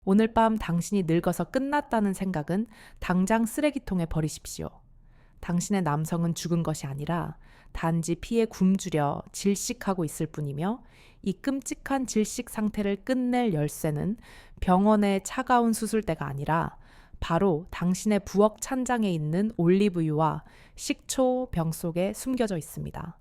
오늘 밤 당신이 늙어서 끝났다는 생각은 당장 쓰레기통에 버리십시오. 당신의 남성은 죽은 것이 아니라 단지 피에 굶주려 질식하고 있을 뿐이며 이 끔찍한 질식 상태를 끝낼 열쇠는 병원의 차가운 수술대가 아니라 바로 당신의 부엌 찬장에 있는 올리브유와 식초 병 속에 숨겨져 있습니다.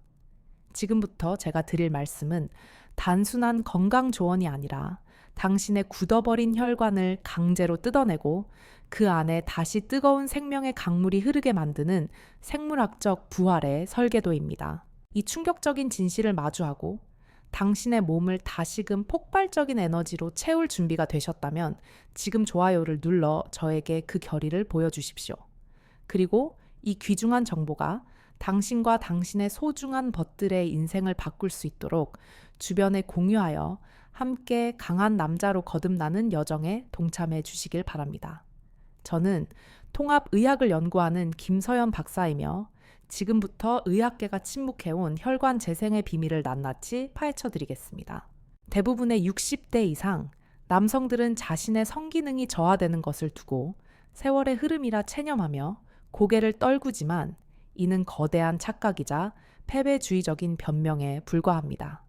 지금부터 제가 드릴 말씀은 단순한 건강 조언이 아니라 당신의 굳어버린 혈관을 강제로 뜯어내고 그 안에 다시 뜨거운 생명의 강물이 흐르게 만드는 생물학적 부활의 설계도입니다. 이 충격적인 진실을 마주하고 당신의 몸을 다시금 폭발적인 에너지로 채울 준비가 되셨다면 지금 좋아요를 눌러 저에게 그 결의를 보여주십시오. 그리고 이 귀중한 정보가 당신과 당신의 소중한 벗들의 인생을 바꿀 수 있도록 주변에 공유하여 함께 강한 남자로 거듭나는 여정에 동참해 주시길 바랍니다. 저는 통합의학을 연구하는 김서연 박사이며 지금부터 의학계가 침묵해온 혈관 재생의 비밀을 낱낱이 파헤쳐 드리겠습니다. 대부분의 60대 이상 남성들은 자신의 성기능이 저하되는 것을 두고 세월의 흐름이라 체념하며 고개를 떨구지만 이는 거대한 착각이자 패배주의적인 변명에 불과합니다.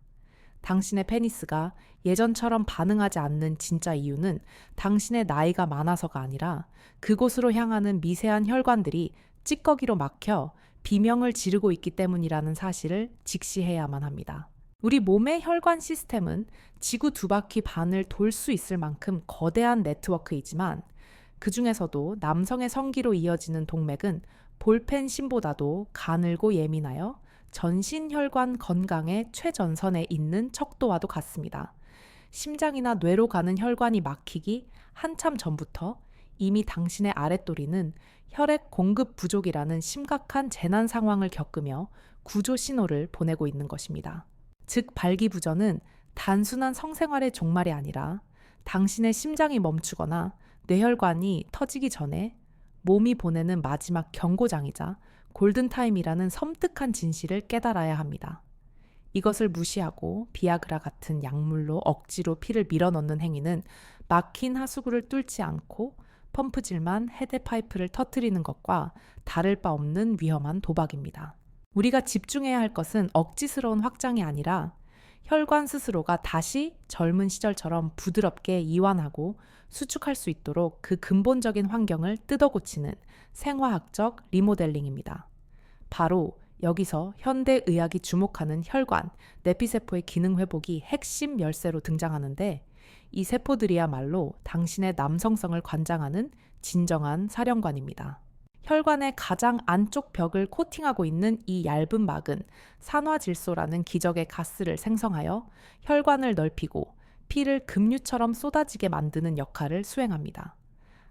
당신의 페니스가 예전처럼 반응하지 않는 진짜 이유는 당신의 나이가 많아서가 아니라 그곳으로 향하는 미세한 혈관들이 찌꺼기로 막혀 비명을 지르고 있기 때문이라는 사실을 직시해야만 합니다. 우리 몸의 혈관 시스템은 지구 두 바퀴 반을 돌 수 있을 만큼 거대한 네트워크이지만 그 중에서도 남성의 성기로 이어지는 동맥은 볼펜 심보다도 가늘고 예민하여 전신 혈관 건강의 최전선에 있는 척도와도 같습니다. 심장이나 뇌로 가는 혈관이 막히기 한참 전부터 이미 당신의 아랫도리는 혈액 공급 부족이라는 심각한 재난 상황을 겪으며 구조 신호를 보내고 있는 것입니다. 즉 발기부전은 단순한 성생활의 종말이 아니라 당신의 심장이 멈추거나 뇌혈관이 터지기 전에 몸이 보내는 마지막 경고장이자 골든타임이라는 섬뜩한 진실을 깨달아야 합니다. 이것을 무시하고 비아그라 같은 약물로 억지로 피를 밀어넣는 행위는 막힌 하수구를 뚫지 않고 펌프질만 헤드파이프를 터뜨리는 것과 다를 바 없는 위험한 도박입니다. 우리가 집중해야 할 것은 억지스러운 확장이 아니라 혈관 스스로가 다시 젊은 시절처럼 부드럽게 이완하고 수축할 수 있도록 그 근본적인 환경을 뜯어고치는 생화학적 리모델링입니다. 바로 여기서 현대의학이 주목하는 혈관, 내피세포의 기능 회복이 핵심 열쇠로 등장하는데 이 세포들이야말로 당신의 남성성을 관장하는 진정한 사령관입니다. 혈관의 가장 안쪽 벽을 코팅하고 있는 이 얇은 막은 산화질소라는 기적의 가스를 생성하여 혈관을 넓히고 피를 급류처럼 쏟아지게 만드는 역할을 수행합니다.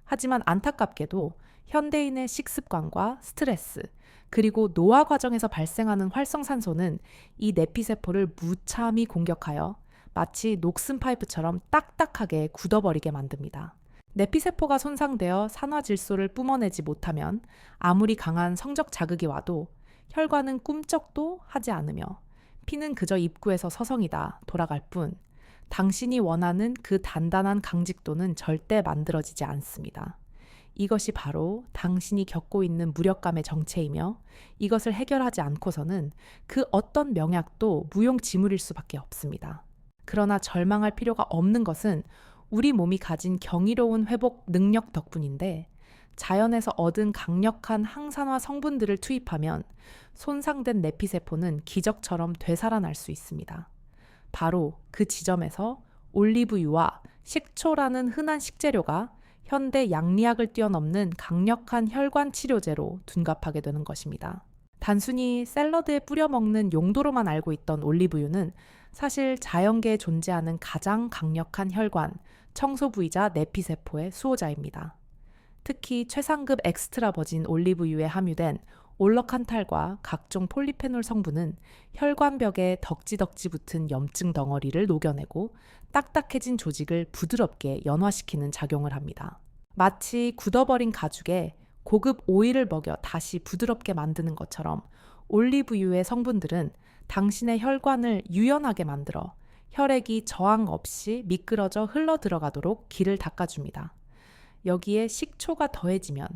하지만 안타깝게도 현대인의 식습관과 스트레스, 그리고 노화 과정에서 발생하는 활성산소는 이 내피세포를 무참히 공격하여 마치 녹슨 파이프처럼 딱딱하게 굳어버리게 만듭니다. 내피세포가 손상되어 산화질소를 뿜어내지 못하면 아무리 강한 성적 자극이 와도 혈관은 꿈쩍도 하지 않으며 피는 그저 입구에서 서성이다 돌아갈 뿐 당신이 원하는 그 단단한 강직도는 절대 만들어지지 않습니다. 이것이 바로 당신이 겪고 있는 무력감의 정체이며 이것을 해결하지 않고서는 그 어떤 명약도 무용지물일 수밖에 없습니다. 그러나 절망할 필요가 없는 것은 우리 몸이 가진 경이로운 회복 능력 덕분인데 자연에서 얻은 강력한 항산화 성분들을 투입하면 손상된 내피세포는 기적처럼 되살아날 수 있습니다. 바로 그 지점에서 올리브유와 식초라는 흔한 식재료가 현대 양리학을 뛰어넘는 강력한 혈관 치료제로 둔갑하게 되는 것입니다. 단순히 샐러드에 뿌려 먹는 용도로만 알고 있던 올리브유는 사실 자연계에 존재하는 가장 강력한 혈관, 청소 부위자 내피세포의 수호자입니다. 특히 최상급 엑스트라 버진 올리브유에 함유된 올러칸탈과 각종 폴리페놀 성분은 혈관벽에 덕지덕지 붙은 염증 덩어리를 녹여내고 딱딱해진 조직을 부드럽게 연화시키는 작용을 합니다. 마치 굳어버린 가죽에 고급 오일을 먹여 다시 부드럽게 만드는 것처럼 올리브유의 성분들은 당신의 혈관을 유연하게 만들어 혈액이 저항 없이 미끄러져 흘러 들어가도록 길을 닦아줍니다. 여기에 식초가 더해지면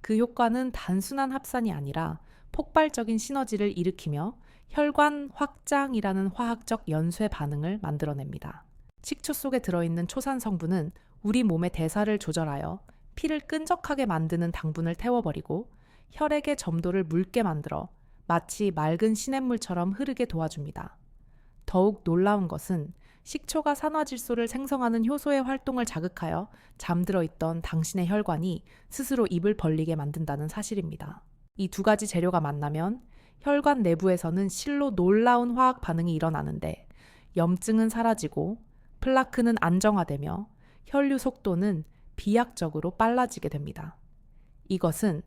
그 효과는 단순한 합산이 아니라 폭발적인 시너지를 일으키며 혈관 확장이라는 화학적 연쇄 반응을 만들어냅니다. 식초 속에 들어있는 초산 성분은 우리 몸의 대사를 조절하여 피를 끈적하게 만드는 당분을 태워버리고 혈액의 점도를 묽게 만들어 마치 맑은 시냇물처럼 흐르게 도와줍니다. 더욱 놀라운 것은 식초가 산화질소를 생성하는 효소의 활동을 자극하여 잠들어 있던 당신의 혈관이 스스로 입을 벌리게 만든다는 사실입니다. 이 두 가지 재료가 만나면 혈관 내부에서는 실로 놀라운 화학 반응이 일어나는데 염증은 사라지고 플라크는 안정화되며 혈류 속도는 비약적으로 빨라지게 됩니다. 이것은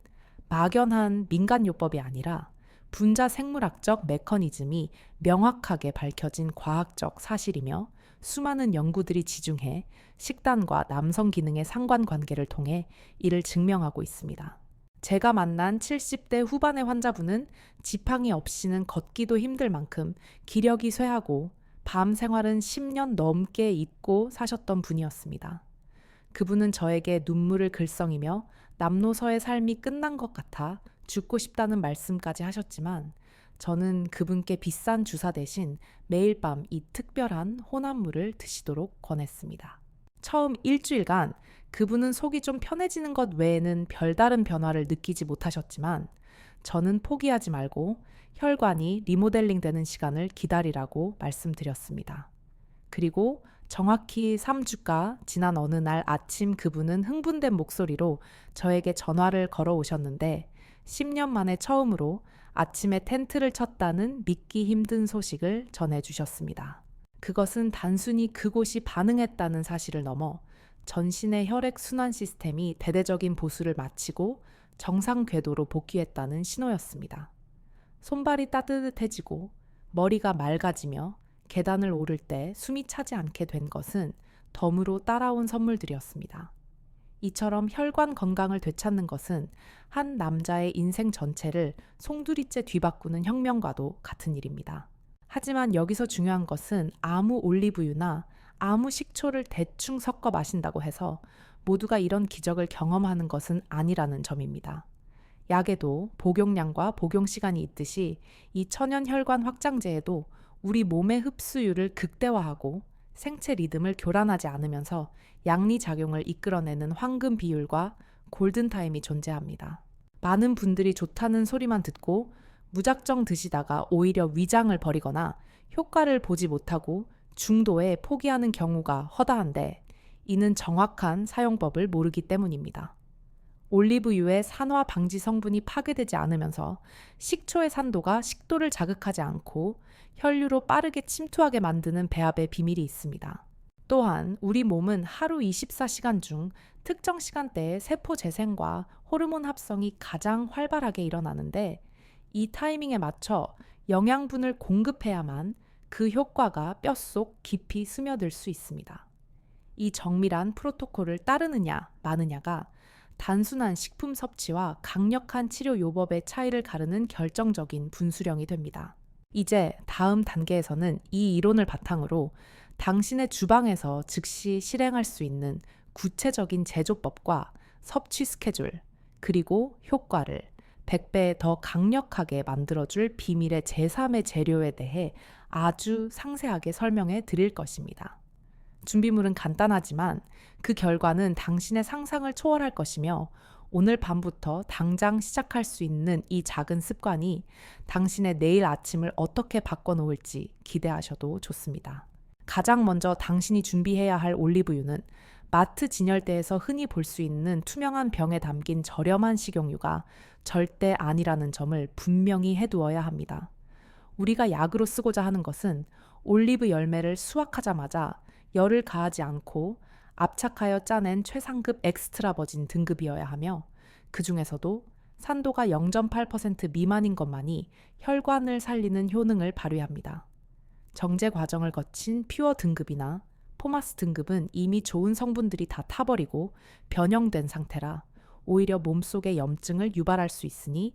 막연한 민간요법이 아니라 분자 생물학적 메커니즘이 명확하게 밝혀진 과학적 사실이며 수많은 연구들이 지중해 식단과 남성 기능의 상관관계를 통해 이를 증명하고 있습니다. 제가 만난 70대 후반의 환자분은 지팡이 없이는 걷기도 힘들 만큼 기력이 쇠하고 밤 생활은 10년 넘게 잊고 사셨던 분이었습니다. 그분은 저에게 눈물을 글썽이며 남노서의 삶이 끝난 것 같아 죽고 싶다는 말씀까지 하셨지만 저는 그분께 비싼 주사 대신 매일 밤 이 특별한 혼합물을 드시도록 권했습니다. 처음 일주일간 그분은 속이 좀 편해지는 것 외에는 별다른 변화를 느끼지 못하셨지만 저는 포기하지 말고 혈관이 리모델링 되는 시간을 기다리라고 말씀드렸습니다. 그리고 정확히 3주가 지난 어느 날 아침 그분은 흥분된 목소리로 저에게 전화를 걸어오셨는데 10년 만에 처음으로 아침에 텐트를 쳤다는 믿기 힘든 소식을 전해주셨습니다. 그것은 단순히 그곳이 반응했다는 사실을 넘어 전신의 혈액 순환 시스템이 대대적인 보수를 마치고 정상 궤도로 복귀했다는 신호였습니다. 손발이 따뜻해지고 머리가 맑아지며 계단을 오를 때 숨이 차지 않게 된 것은 덤으로 따라온 선물들이었습니다. 이처럼 혈관 건강을 되찾는 것은 한 남자의 인생 전체를 송두리째 뒤바꾸는 혁명과도 같은 일입니다. 하지만 여기서 중요한 것은 아무 올리브유나 아무 식초를 대충 섞어 마신다고 해서 모두가 이런 기적을 경험하는 것은 아니라는 점입니다. 약에도 복용량과 복용 시간이 있듯이 이 천연 혈관 확장제에도 우리 몸의 흡수율을 극대화하고 생체 리듬을 교란하지 않으면서 양리작용을 이끌어내는 황금 비율과 골든타임이 존재합니다. 많은 분들이 좋다는 소리만 듣고 무작정 드시다가 오히려 위장을 버리거나 효과를 보지 못하고 중도에 포기하는 경우가 허다한데 이는 정확한 사용법을 모르기 때문입니다. 올리브유의 산화 방지 성분이 파괴되지 않으면서 식초의 산도가 식도를 자극하지 않고 혈류로 빠르게 침투하게 만드는 배합의 비밀이 있습니다. 또한 우리 몸은 하루 24시간 중 특정 시간대에 세포 재생과 호르몬 합성이 가장 활발하게 일어나는데 이 타이밍에 맞춰 영양분을 공급해야만 그 효과가 뼛속 깊이 스며들 수 있습니다. 이 정밀한 프로토콜을 따르느냐 마느냐가 단순한 식품 섭취와 강력한 치료 요법의 차이를 가르는 결정적인 분수령이 됩니다. 이제 다음 단계에서는 이 이론을 바탕으로 당신의 주방에서 즉시 실행할 수 있는 구체적인 제조법과 섭취 스케줄, 그리고 효과를 100배 더 강력하게 만들어줄 비밀의 제3의 재료에 대해 아주 상세하게 설명해 드릴 것입니다. 준비물은 간단하지만 그 결과는 당신의 상상을 초월할 것이며 오늘 밤부터 당장 시작할 수 있는 이 작은 습관이 당신의 내일 아침을 어떻게 바꿔놓을지 기대하셔도 좋습니다. 가장 먼저 당신이 준비해야 할 올리브유는 마트 진열대에서 흔히 볼 수 있는 투명한 병에 담긴 저렴한 식용유가 절대 아니라는 점을 분명히 해두어야 합니다. 우리가 약으로 쓰고자 하는 것은 올리브 열매를 수확하자마자 열을 가하지 않고 압착하여 짜낸 최상급 엑스트라 버진 등급이어야 하며 그 중에서도 산도가 0.8% 미만인 것만이 혈관을 살리는 효능을 발휘합니다. 정제 과정을 거친 퓨어 등급이나 포마스 등급은 이미 좋은 성분들이 다 타버리고 변형된 상태라 오히려 몸속의 염증을 유발할 수 있으니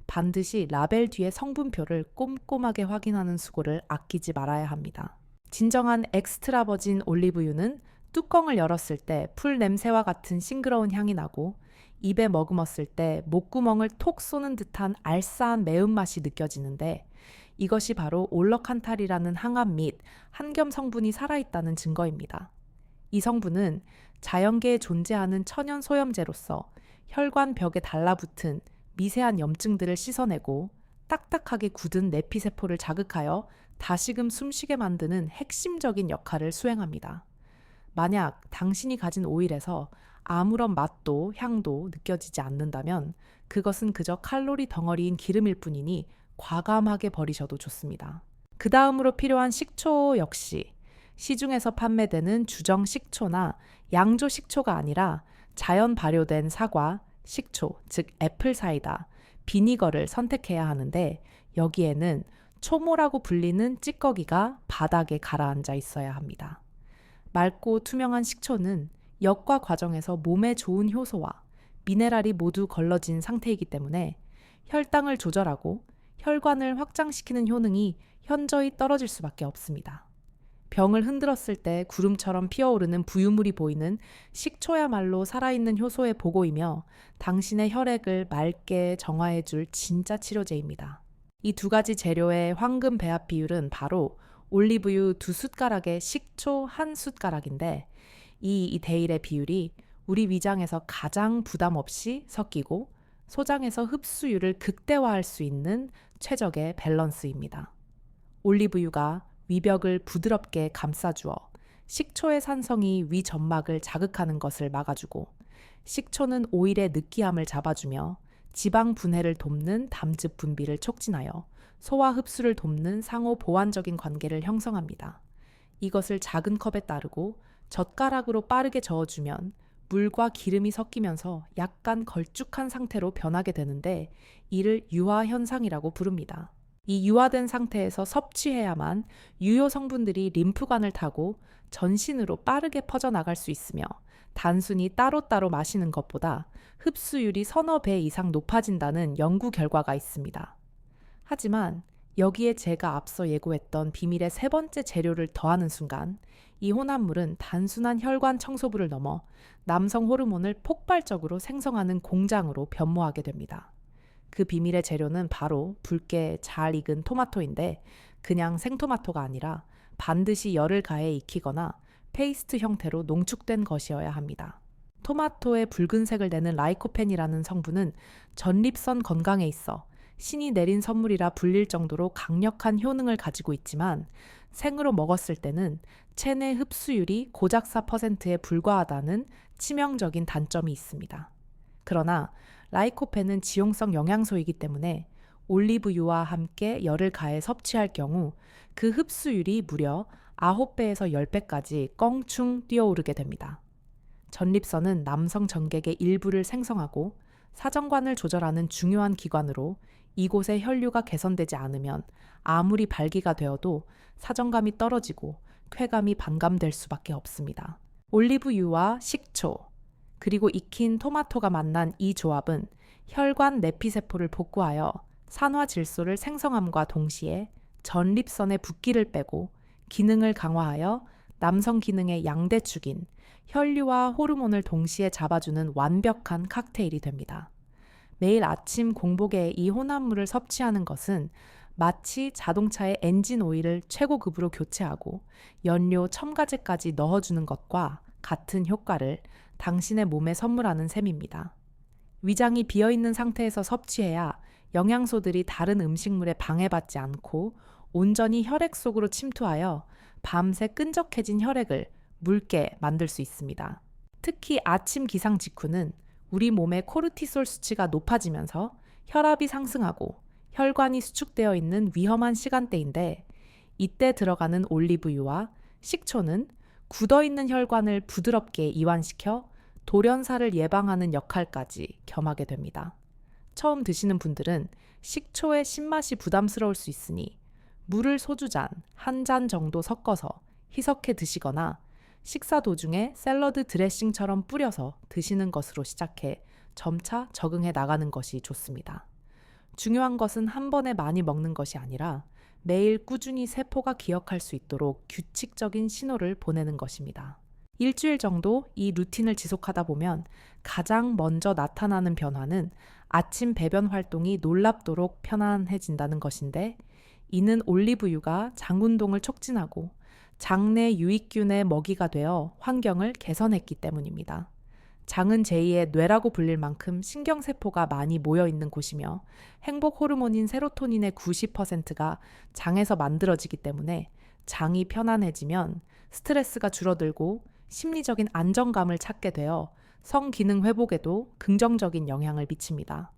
반드시 라벨 뒤의 성분표를 꼼꼼하게 확인하는 수고를 아끼지 말아야 합니다. 진정한 엑스트라 버진 올리브유는 뚜껑을 열었을 때 풀 냄새와 같은 싱그러운 향이 나고 입에 머금었을 때 목구멍을 톡 쏘는 듯한 알싸한 매운맛이 느껴지는데 이것이 바로 올러칸탈이라는 항암 및 한겸 성분이 살아있다는 증거입니다. 이 성분은 자연계에 존재하는 천연 소염제로서 혈관 벽에 달라붙은 미세한 염증들을 씻어내고 딱딱하게 굳은 내피세포를 자극하여 다시금 숨쉬게 만드는 핵심적인 역할을 수행합니다. 만약 당신이 가진 오일에서 아무런 맛도 향도 느껴지지 않는다면 그것은 그저 칼로리 덩어리인 기름일 뿐이니 과감하게 버리셔도 좋습니다. 그 다음으로 필요한 식초 역시 시중에서 판매되는 주정 식초나 양조 식초가 아니라 자연 발효된 사과, 식초, 즉 애플 사이다, 비니거를 선택해야 하는데 여기에는 초모라고 불리는 찌꺼기가 바닥에 가라앉아 있어야 합니다. 맑고 투명한 식초는 역과 과정에서 몸에 좋은 효소와 미네랄이 모두 걸러진 상태이기 때문에 혈당을 조절하고 혈관을 확장시키는 효능이 현저히 떨어질 수밖에 없습니다. 병을 흔들었을 때 구름처럼 피어오르는 부유물이 보이는 식초야말로 살아있는 효소의 보고이며 당신의 혈액을 맑게 정화해줄 진짜 치료제입니다. 이 두 가지 재료의 황금 배합 비율은 바로 올리브유 2숟가락에 식초 1숟가락인데 이 대일의 비율이 우리 위장에서 가장 부담 없이 섞이고 소장에서 흡수율을 극대화할 수 있는 최적의 밸런스입니다. 올리브유가 위벽을 부드럽게 감싸주어 식초의 산성이 위 점막을 자극하는 것을 막아주고 식초는 오일의 느끼함을 잡아주며 지방 분해를 돕는 담즙 분비를 촉진하여 소화 흡수를 돕는 상호 보완적인 관계를 형성합니다. 이것을 작은 컵에 따르고 젓가락으로 빠르게 저어주면 물과 기름이 섞이면서 약간 걸쭉한 상태로 변하게 되는데 이를 유화 현상이라고 부릅니다. 이 유화된 상태에서 섭취해야만 유효 성분들이 림프관을 타고 전신으로 빠르게 퍼져나갈 수 있으며 단순히 따로따로 마시는 것보다 흡수율이 서너 배 이상 높아진다는 연구 결과가 있습니다. 하지만 여기에 제가 앞서 예고했던 비밀의 세 번째 재료를 더하는 순간 이 혼합물은 단순한 혈관 청소부를 넘어 남성 호르몬을 폭발적으로 생성하는 공장으로 변모하게 됩니다. 그 비밀의 재료는 바로 붉게 잘 익은 토마토인데 그냥 생토마토가 아니라 반드시 열을 가해 익히거나 페이스트 형태로 농축된 것이어야 합니다. 토마토의 붉은색을 내는 라이코펜이라는 성분은 전립선 건강에 있어 신이 내린 선물이라 불릴 정도로 강력한 효능을 가지고 있지만 생으로 먹었을 때는 체내 흡수율이 고작 4%에 불과하다는 치명적인 단점이 있습니다. 그러나 라이코펜은 지용성 영양소이기 때문에 올리브유와 함께 열을 가해 섭취할 경우 그 흡수율이 무려 9배에서 10배까지 껑충 뛰어오르게 됩니다. 전립선은 남성 정객의 일부를 생성하고 사정관을 조절하는 중요한 기관으로 이곳의 혈류가 개선되지 않으면 아무리 발기가 되어도 사정감이 떨어지고 쾌감이 반감될 수밖에 없습니다. 올리브유와 식초, 그리고 익힌 토마토가 만난 이 조합은 혈관 내피세포를 복구하여 산화질소를 생성함과 동시에 전립선의 붓기를 빼고 기능을 강화하여 남성 기능의 양대축인 혈류와 호르몬을 동시에 잡아주는 완벽한 칵테일이 됩니다. 매일 아침 공복에 이 혼합물을 섭취하는 것은 마치 자동차의 엔진 오일을 최고급으로 교체하고 연료 첨가제까지 넣어주는 것과 같은 효과를 당신의 몸에 선물하는 셈입니다. 위장이 비어있는 상태에서 섭취해야 영양소들이 다른 음식물에 방해받지 않고 온전히 혈액 속으로 침투하여 밤새 끈적해진 혈액을 묽게 만들 수 있습니다. 특히 아침 기상 직후는 우리 몸의 코르티솔 수치가 높아지면서 혈압이 상승하고 혈관이 수축되어 있는 위험한 시간대인데 이때 들어가는 올리브유와 식초는 굳어있는 혈관을 부드럽게 이완시켜 돌연사를 예방하는 역할까지 겸하게 됩니다. 처음 드시는 분들은 식초의 신맛이 부담스러울 수 있으니 물을 소주잔 1잔 정도 섞어서 희석해 드시거나 식사 도중에 샐러드 드레싱처럼 뿌려서 드시는 것으로 시작해 점차 적응해 나가는 것이 좋습니다. 중요한 것은 한 번에 많이 먹는 것이 아니라 매일 꾸준히 세포가 기억할 수 있도록 규칙적인 신호를 보내는 것입니다. 일주일 정도 이 루틴을 지속하다 보면 가장 먼저 나타나는 변화는 아침 배변 활동이 놀랍도록 편안해진다는 것인데, 이는 올리브유가 장 운동을 촉진하고 장내 유익균의 먹이가 되어 환경을 개선했기 때문입니다. 장은 제2의 뇌라고 불릴 만큼 신경세포가 많이 모여 있는 곳이며 행복 호르몬인 세로토닌의 90%가 장에서 만들어지기 때문에 장이 편안해지면 스트레스가 줄어들고 심리적인 안정감을 찾게 되어 성기능 회복에도 긍정적인 영향을 미칩니다.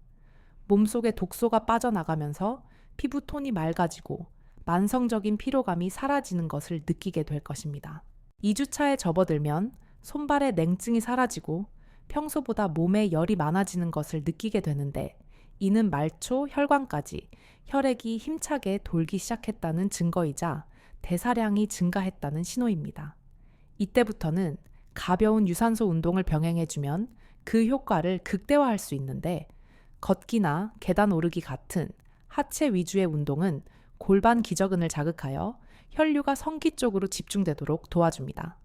몸속의 독소가 빠져나가면서 피부 톤이 맑아지고 만성적인 피로감이 사라지는 것을 느끼게 될 것입니다. 2주차에 접어들면 손발의 냉증이 사라지고 평소보다 몸에 열이 많아지는 것을 느끼게 되는데, 이는 말초 혈관까지 혈액이 힘차게 돌기 시작했다는 증거이자 대사량이 증가했다는 신호입니다. 이때부터는 가벼운 유산소 운동을 병행해주면 그 효과를 극대화할 수 있는데, 걷기나 계단 오르기 같은 하체 위주의 운동은 골반 기저근을 자극하여 혈류가 성기 쪽으로 집중되도록 도와줍니다.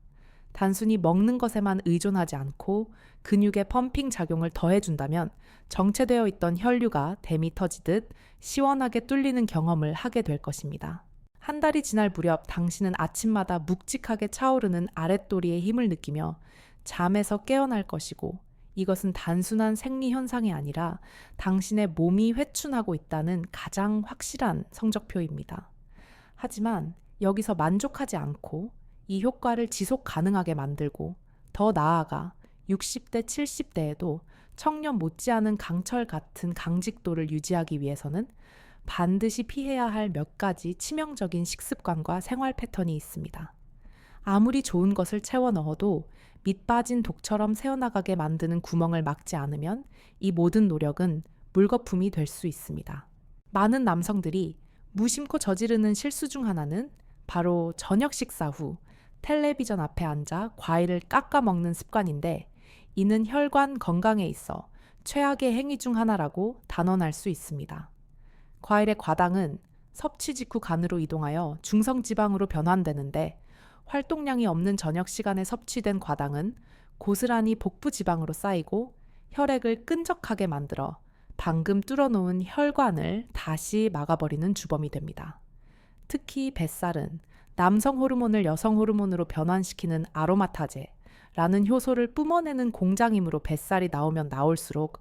단순히 먹는 것에만 의존하지 않고 근육의 펌핑 작용을 더해준다면 정체되어 있던 혈류가 댐이 터지듯 시원하게 뚫리는 경험을 하게 될 것입니다. 한 달이 지날 무렵 당신은 아침마다 묵직하게 차오르는 아랫도리의 힘을 느끼며 잠에서 깨어날 것이고, 이것은 단순한 생리 현상이 아니라 당신의 몸이 회춘하고 있다는 가장 확실한 성적표입니다. 하지만 여기서 만족하지 않고 이 효과를 지속 가능하게 만들고, 더 나아가 60대, 70대에도 청년 못지않은 강철 같은 강직도를 유지하기 위해서는 반드시 피해야 할 몇 가지 치명적인 식습관과 생활 패턴이 있습니다. 아무리 좋은 것을 채워 넣어도 밑 빠진 독처럼 새어나가게 만드는 구멍을 막지 않으면 이 모든 노력은 물거품이 될 수 있습니다. 많은 남성들이 무심코 저지르는 실수 중 하나는 바로 저녁 식사 후 텔레비전 앞에 앉아 과일을 깎아 먹는 습관인데, 이는 혈관 건강에 있어 최악의 행위 중 하나라고 단언할 수 있습니다. 과일의 과당은 섭취 직후 간으로 이동하여 중성지방으로 변환되는데, 활동량이 없는 저녁 시간에 섭취된 과당은 고스란히 복부 지방으로 쌓이고 혈액을 끈적하게 만들어 방금 뚫어놓은 혈관을 다시 막아버리는 주범이 됩니다. 특히 뱃살은 남성 호르몬을 여성 호르몬으로 변환시키는 아로마타제라는 효소를 뿜어내는 공장이므로 뱃살이 나오면 나올수록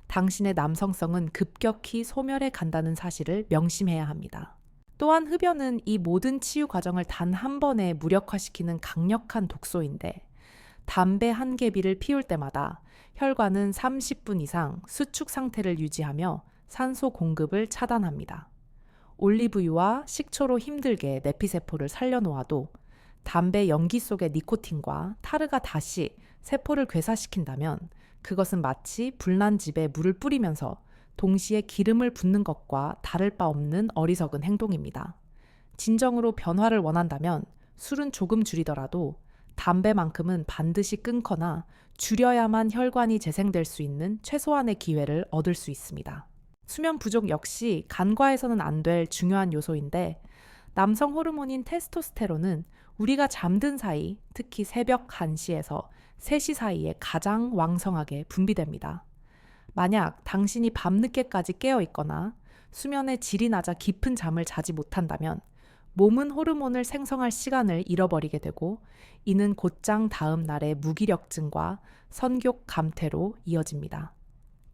당신의 남성성은 급격히 소멸해 간다는 사실을 명심해야 합니다. 또한 흡연은 이 모든 치유 과정을 단 한 번에 무력화시키는 강력한 독소인데, 담배 한 개비를 피울 때마다 혈관은 30분 이상 수축 상태를 유지하며 산소 공급을 차단합니다. 올리브유와 식초로 힘들게 내피세포를 살려놓아도 담배 연기 속의 니코틴과 타르가 다시 세포를 괴사시킨다면 그것은 마치 불난 집에 물을 뿌리면서 동시에 기름을 붓는 것과 다를 바 없는 어리석은 행동입니다. 진정으로 변화를 원한다면 술은 조금 줄이더라도 담배만큼은 반드시 끊거나 줄여야만 혈관이 재생될 수 있는 최소한의 기회를 얻을 수 있습니다. 수면 부족 역시 간과해서는 안 될 중요한 요소인데, 남성 호르몬인 테스토스테론은 우리가 잠든 사이, 특히 새벽 1시에서 3시 사이에 가장 왕성하게 분비됩니다. 만약 당신이 밤늦게까지 깨어 있거나 수면의 질이 낮아 깊은 잠을 자지 못한다면 몸은 호르몬을 생성할 시간을 잃어버리게 되고, 이는 곧장 다음 날의 무기력증과 선교 감퇴로 이어집니다.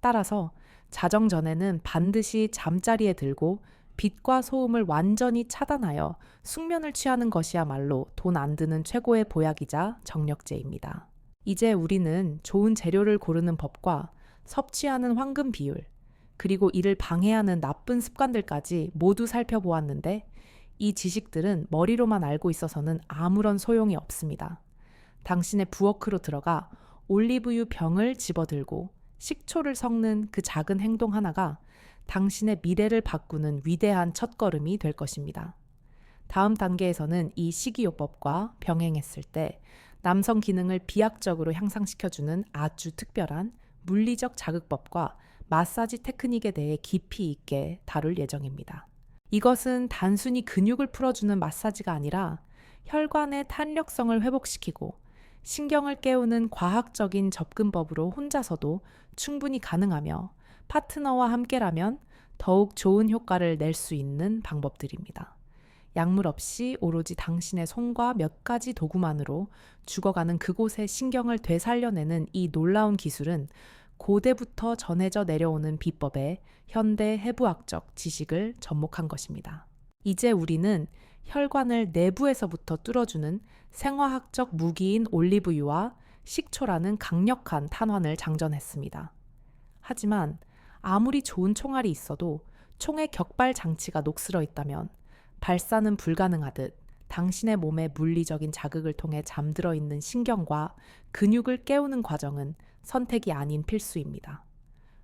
따라서 자정 전에는 반드시 잠자리에 들고 빛과 소음을 완전히 차단하여 숙면을 취하는 것이야말로 돈 안 드는 최고의 보약이자 정력제입니다. 이제 우리는 좋은 재료를 고르는 법과 섭취하는 황금 비율, 그리고 이를 방해하는 나쁜 습관들까지 모두 살펴보았는데, 이 지식들은 머리로만 알고 있어서는 아무런 소용이 없습니다. 당신의 부엌으로 들어가 올리브유 병을 집어들고 식초를 섞는 그 작은 행동 하나가 당신의 미래를 바꾸는 위대한 첫걸음이 될 것입니다. 다음 단계에서는 이 식이요법과 병행했을 때 남성 기능을 비약적으로 향상시켜주는 아주 특별한 물리적 자극법과 마사지 테크닉에 대해 깊이 있게 다룰 예정입니다. 이것은 단순히 근육을 풀어주는 마사지가 아니라 혈관의 탄력성을 회복시키고 신경을 깨우는 과학적인 접근법으로 혼자서도 충분히 가능하며 파트너와 함께라면 더욱 좋은 효과를 낼 수 있는 방법들입니다. 약물 없이 오로지 당신의 손과 몇 가지 도구만으로 죽어가는 그곳의 신경을 되살려내는 이 놀라운 기술은 고대부터 전해져 내려오는 비법에 현대 해부학적 지식을 접목한 것입니다. 이제 우리는 혈관을 내부에서부터 뚫어주는 생화학적 무기인 올리브유와 식초라는 강력한 탄환을 장전했습니다. 하지만 아무리 좋은 총알이 있어도 총의 격발 장치가 녹슬어 있다면 발사는 불가능하듯 당신의 몸의 물리적인 자극을 통해 잠들어 있는 신경과 근육을 깨우는 과정은 선택이 아닌 필수입니다.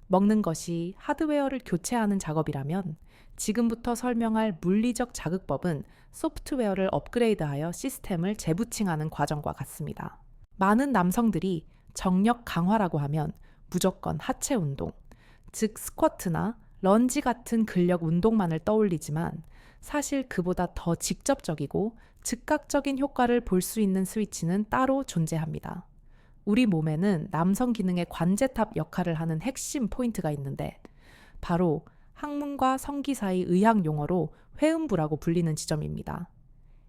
먹는 것이 하드웨어를 교체하는 작업이라면 지금부터 설명할 물리적 자극법은 소프트웨어를 업그레이드하여 시스템을 재부팅하는 과정과 같습니다. 많은 남성들이 정력 강화라고 하면 무조건 하체 운동, 즉 스쿼트나 런지 같은 근력 운동만을 떠올리지만 사실 그보다 더 직접적이고 즉각적인 효과를 볼 수 있는 스위치는 따로 존재합니다. 우리 몸에는 남성 기능의 관제탑 역할을 하는 핵심 포인트가 있는데 바로 항문과 성기 사이 의학 용어로 회음부라고 불리는 지점입니다.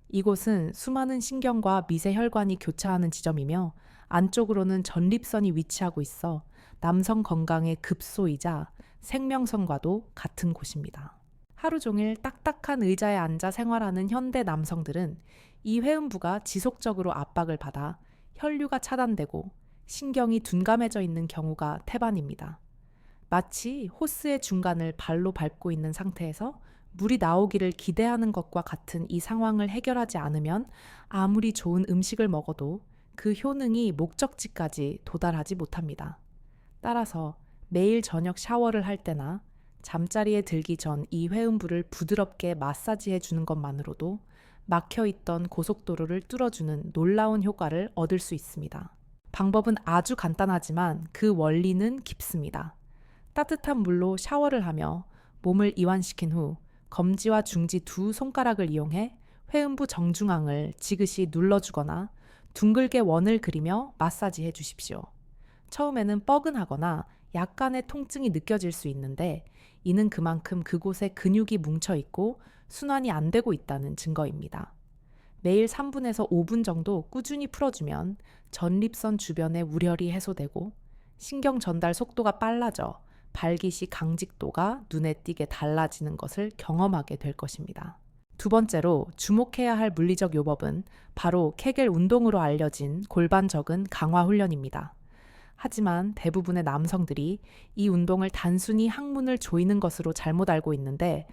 이곳은 수많은 신경과 미세혈관이 교차하는 지점이며 안쪽으로는 전립선이 위치하고 있어 남성 건강의 급소이자 생명선과도 같은 곳입니다. 하루 종일 딱딱한 의자에 앉아 생활하는 현대 남성들은 이 회음부가 지속적으로 압박을 받아 혈류가 차단되고 신경이 둔감해져 있는 경우가 태반입니다. 마치 호스의 중간을 발로 밟고 있는 상태에서 물이 나오기를 기대하는 것과 같은 이 상황을 해결하지 않으면 아무리 좋은 음식을 먹어도 그 효능이 목적지까지 도달하지 못합니다. 따라서 매일 저녁 샤워를 할 때나 잠자리에 들기 전 이 회음부를 부드럽게 마사지해 주는 것만으로도 막혀있던 고속도로를 뚫어주는 놀라운 효과를 얻을 수 있습니다. 방법은 아주 간단하지만 그 원리는 깊습니다. 따뜻한 물로 샤워를 하며 몸을 이완시킨 후 검지와 중지 두 손가락을 이용해 회음부 정중앙을 지그시 눌러주거나 둥글게 원을 그리며 마사지해 주십시오. 처음에는 뻐근하거나 약간의 통증이 느껴질 수 있는데 이는 그만큼 그곳에 근육이 뭉쳐 있고 순환이 안 되고 있다는 증거입니다. 매일 3분에서 5분 정도 꾸준히 풀어주면 전립선 주변의 우렬이 해소되고 신경 전달 속도가 빨라져 발기시 강직도가 눈에 띄게 달라지는 것을 경험하게 될 것입니다. 두 번째로 주목해야 할 물리적 요법은 바로 케겔 운동으로 알려진 골반 적은 강화 훈련입니다. 하지만 대부분의 남성들이 이 운동을 단순히 항문을 조이는 것으로 잘못 알고 있는데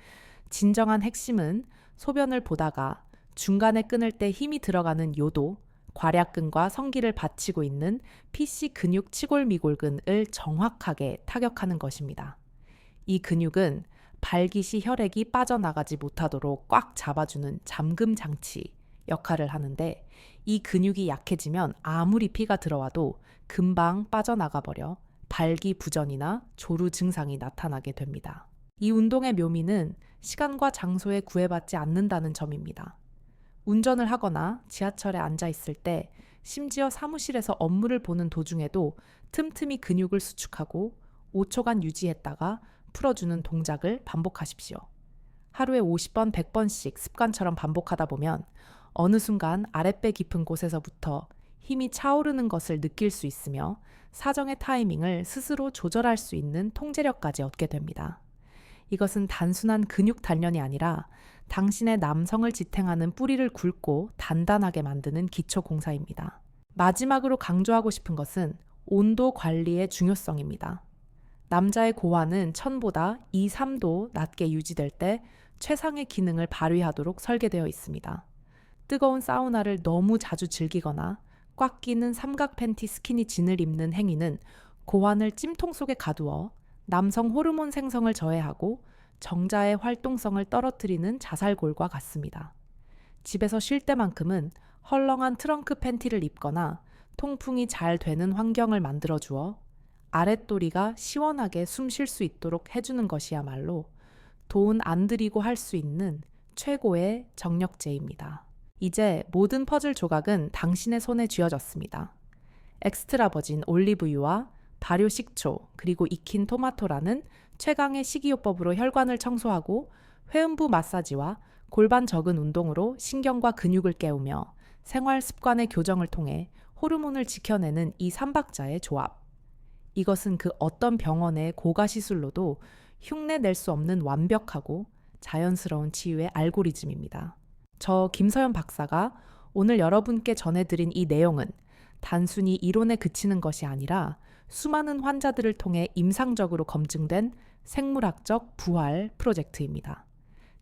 진정한 핵심은 소변을 보다가 중간에 끊을 때 힘이 들어가는 요도, 괄약근과 성기를 받치고 있는 PC 근육 치골미골근을 정확하게 타격하는 것입니다. 이 근육은 발기시 혈액이 빠져나가지 못하도록 꽉 잡아주는 잠금 장치 역할을 하는데 이 근육이 약해지면 아무리 피가 들어와도 금방 빠져나가 버려 발기부전이나 조루 증상이 나타나게 됩니다. 이 운동의 묘미는 시간과 장소에 구애받지 않는다는 점입니다. 운전을 하거나 지하철에 앉아 있을 때 심지어 사무실에서 업무를 보는 도중에도 틈틈이 근육을 수축하고 5초간 유지했다가 풀어주는 동작을 반복하십시오. 하루에 50번, 100번씩 습관처럼 반복하다 보면 어느 순간 아랫배 깊은 곳에서부터 힘이 차오르는 것을 느낄 수 있으며 사정의 타이밍을 스스로 조절할 수 있는 통제력까지 얻게 됩니다. 이것은 단순한 근육 단련이 아니라 당신의 남성을 지탱하는 뿌리를 굵고 단단하게 만드는 기초 공사입니다. 마지막으로 강조하고 싶은 것은 온도 관리의 중요성입니다. 남자의 고환은 1000보다 2, 3도 낮게 유지될 때 최상의 기능을 발휘하도록 설계되어 있습니다. 뜨거운 사우나를 너무 자주 즐기거나 꽉 끼는 삼각 팬티 스키니진을 입는 행위는 고환을 찜통 속에 가두어 남성 호르몬 생성을 저해하고 정자의 활동성을 떨어뜨리는 자살골과 같습니다. 집에서 쉴 때만큼은 헐렁한 트렁크 팬티를 입거나 통풍이 잘 되는 환경을 만들어 주어 아랫도리가 시원하게 숨 쉴 수 있도록 해주는 것이야말로 돈 안 들이고 할 수 있는 최고의 정력제입니다. 이제 모든 퍼즐 조각은 당신의 손에 쥐어졌습니다. 엑스트라 버진 올리브유와 발효 식초 그리고 익힌 토마토라는 최강의 식이요법으로 혈관을 청소하고 회음부 마사지와 골반 적은 운동으로 신경과 근육을 깨우며 생활 습관의 교정을 통해 호르몬을 지켜내는 이 삼박자의 조합. 이것은 그 어떤 병원의 고가 시술로도 흉내 낼 수 없는 완벽하고 자연스러운 치유의 알고리즘입니다. 저 김서연 박사가 오늘 여러분께 전해드린 이 내용은 단순히 이론에 그치는 것이 아니라 수많은 환자들을 통해 임상적으로 검증된 생물학적 부활 프로젝트입니다.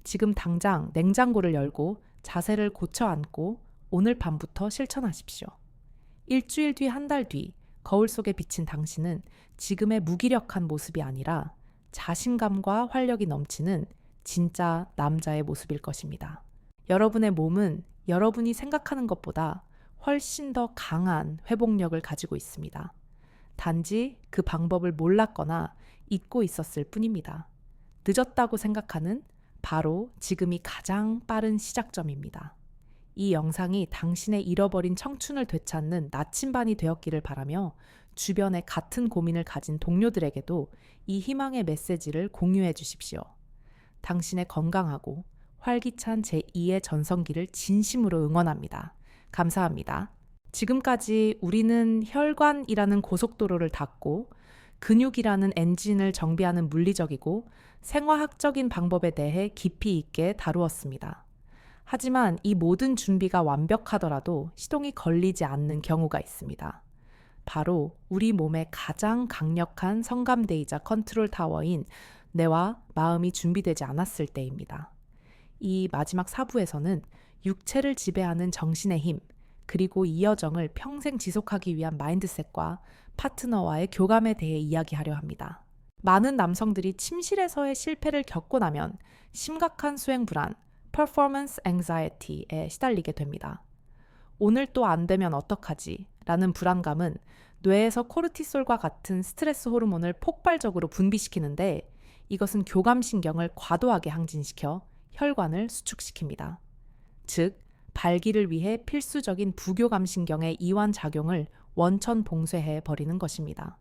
지금 당장 냉장고를 열고 자세를 고쳐 앉고 오늘 밤부터 실천하십시오. 일주일 뒤, 한 달 뒤, 거울 속에 비친 당신은 지금의 무기력한 모습이 아니라 자신감과 활력이 넘치는 진짜 남자의 모습일 것입니다. 여러분의 몸은 여러분이 생각하는 것보다 훨씬 더 강한 회복력을 가지고 있습니다. 단지 그 방법을 몰랐거나 잊고 있었을 뿐입니다. 늦었다고 생각하는 바로 지금이 가장 빠른 시작점입니다. 이 영상이 당신의 잃어버린 청춘을 되찾는 나침반이 되었기를 바라며 주변에 같은 고민을 가진 동료들에게도 이 희망의 메시지를 공유해 주십시오. 당신의 건강하고 활기찬 제2의 전성기를 진심으로 응원합니다. 감사합니다. 지금까지 우리는 혈관이라는 고속도로를 닫고 근육이라는 엔진을 정비하는 물리적이고 생화학적인 방법에 대해 깊이 있게 다루었습니다. 하지만 이 모든 준비가 완벽하더라도 시동이 걸리지 않는 경우가 있습니다. 바로 우리 몸의 가장 강력한 성감대이자 컨트롤 타워인 뇌와 마음이 준비되지 않았을 때입니다. 이 마지막 4부에서는 육체를 지배하는 정신의 힘, 그리고 이 여정을 평생 지속하기 위한 마인드셋과 파트너와의 교감에 대해 이야기하려 합니다. 많은 남성들이 침실에서의 실패를 겪고 나면 심각한 수행 불안, performance anxiety에 시달리게 됩니다. 오늘 또 안 되면 어떡하지? 라는 불안감은 뇌에서 코르티솔과 같은 스트레스 호르몬을 폭발적으로 분비시키는데 이것은 교감신경을 과도하게 항진시켜 혈관을 수축시킵니다. 즉, 발기를 위해 필수적인 부교감신경의 이완 작용을 원천 봉쇄해 버리는 것입니다.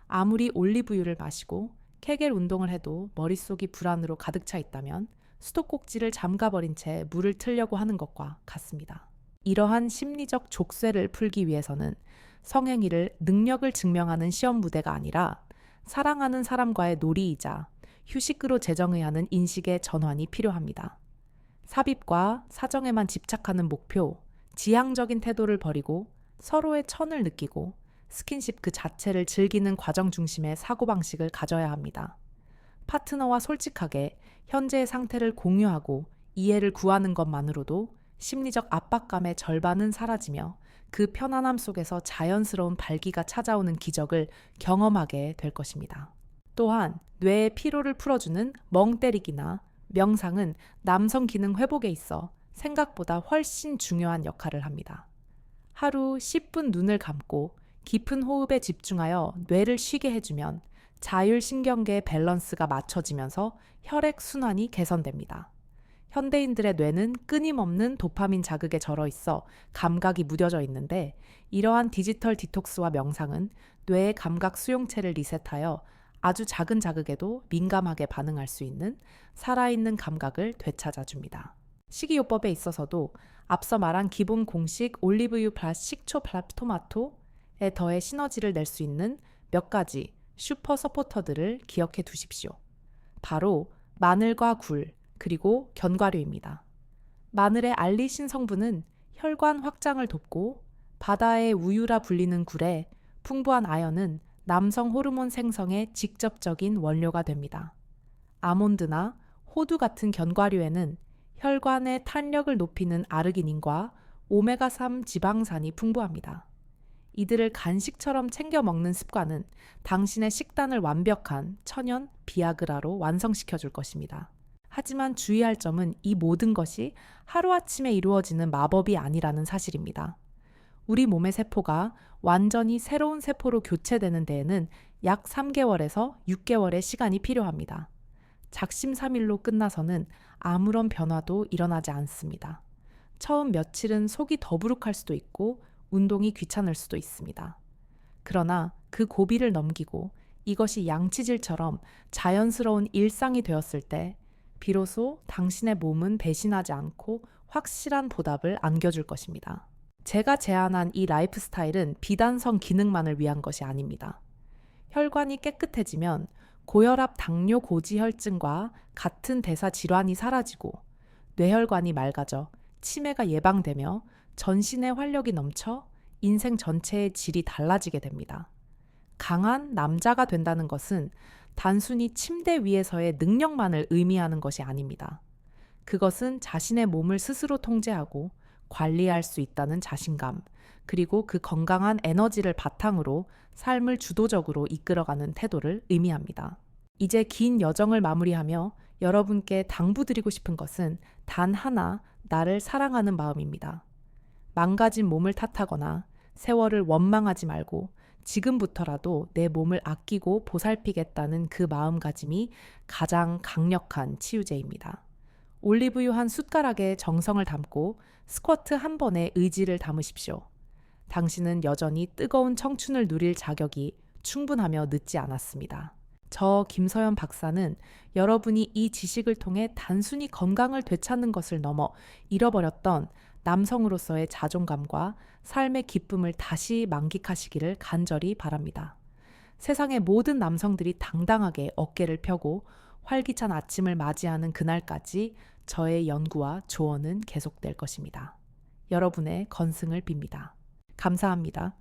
아무리 올리브유를 마시고 케겔 운동을 해도 머릿속이 불안으로 가득 차 있다면 수도꼭지를 잠가버린 채 물을 틀려고 하는 것과 같습니다. 이러한 심리적 족쇄를 풀기 위해서는 성행위를 능력을 증명하는 시험 무대가 아니라 사랑하는 사람과의 놀이이자 휴식으로 재정해야 하는 인식의 전환이 필요합니다. 삽입과 사정에만 집착하는 목표, 지향적인 태도를 버리고 서로의 천을 느끼고 스킨십 그 자체를 즐기는 과정 중심의 사고방식을 가져야 합니다. 파트너와 솔직하게 현재의 상태를 공유하고 이해를 구하는 것만으로도 심리적 압박감의 절반은 사라지며 그 편안함 속에서 자연스러운 발기가 찾아오는 기적을 경험하게 될 것입니다. 또한 뇌의 피로를 풀어주는 멍 때리기나 명상은 남성 기능 회복에 있어 생각보다 훨씬 중요한 역할을 합니다. 하루 10분 눈을 감고 깊은 호흡에 집중하여 뇌를 쉬게 해주면 자율신경계의 밸런스가 맞춰지면서 혈액 순환이 개선됩니다. 현대인들의 뇌는 끊임없는 도파민 자극에 절어 있어 감각이 무뎌져 있는데 이러한 디지털 디톡스와 명상은 뇌의 감각 수용체를 리셋하여 아주 작은 자극에도 민감하게 반응할 수 있는 살아있는 감각을 되찾아줍니다. 식이요법에 있어서도 앞서 말한 기본 공식 올리브유 플러스 식초 플러스 토마토에 더해 시너지를 낼 수 있는 몇 가지 슈퍼 서포터들을 기억해 두십시오. 바로 마늘과 굴, 그리고 견과류입니다. 마늘의 알리신 성분은 혈관 확장을 돕고 바다의 우유라 불리는 굴에 풍부한 아연은 남성 호르몬 생성의 직접적인 원료가 됩니다. 아몬드나 호두 같은 견과류에는 혈관의 탄력을 높이는 아르기닌과 오메가3 지방산이 풍부합니다. 이들을 간식처럼 챙겨 먹는 습관은 당신의 식단을 완벽한 천연 비아그라로 완성시켜 줄 것입니다. 하지만 주의할 점은 이 모든 것이 하루아침에 이루어지는 마법이 아니라는 사실입니다. 우리 몸의 세포가 완전히 새로운 세포로 교체되는 데에는 약 3개월에서 6개월의 시간이 필요합니다. 작심삼일로 끝나서는 아무런 변화도 일어나지 않습니다. 처음 며칠은 속이 더부룩할 수도 있고 운동이 귀찮을 수도 있습니다. 그러나 그 고비를 넘기고 이것이 양치질처럼 자연스러운 일상이 되었을 때 비로소 당신의 몸은 배신하지 않고 확실한 보답을 안겨줄 것입니다. 제가 제안한 이 라이프 스타일은 비단성 기능만을 위한 것이 아닙니다. 혈관이 깨끗해지면 고혈압, 당뇨, 고지혈증과 같은 대사 질환이 사라지고 뇌혈관이 맑아져 치매가 예방되며 전신의 활력이 넘쳐 인생 전체의 질이 달라지게 됩니다. 강한 남자가 된다는 것은 단순히 침대 위에서의 능력만을 의미하는 것이 아닙니다. 그것은 자신의 몸을 스스로 통제하고 관리할 수 있다는 자신감, 그리고 그 건강한 에너지를 바탕으로 삶을 주도적으로 이끌어가는 태도를 의미합니다. 이제 긴 여정을 마무리하며 여러분께 당부드리고 싶은 것은 단 하나, 나를 사랑하는 마음입니다. 망가진 몸을 탓하거나 세월을 원망하지 말고 지금부터라도 내 몸을 아끼고 보살피겠다는 그 마음가짐이 가장 강력한 치유제입니다. 올리브유 한 숟가락에 정성을 담고 스쿼트 한 번에 의지를 담으십시오. 당신은 여전히 뜨거운 청춘을 누릴 자격이 충분하며 늦지 않았습니다. 저 김서연 박사는 여러분이 이 지식을 통해 단순히 건강을 되찾는 것을 넘어 잃어버렸던 남성으로서의 자존감과 삶의 기쁨을 다시 만끽하시기를 간절히 바랍니다. 세상의 모든 남성들이 당당하게 어깨를 펴고 활기찬 아침을 맞이하는 그날까지 저의 연구와 조언은 계속될 것입니다. 여러분의 건승을 빕니다. 감사합니다.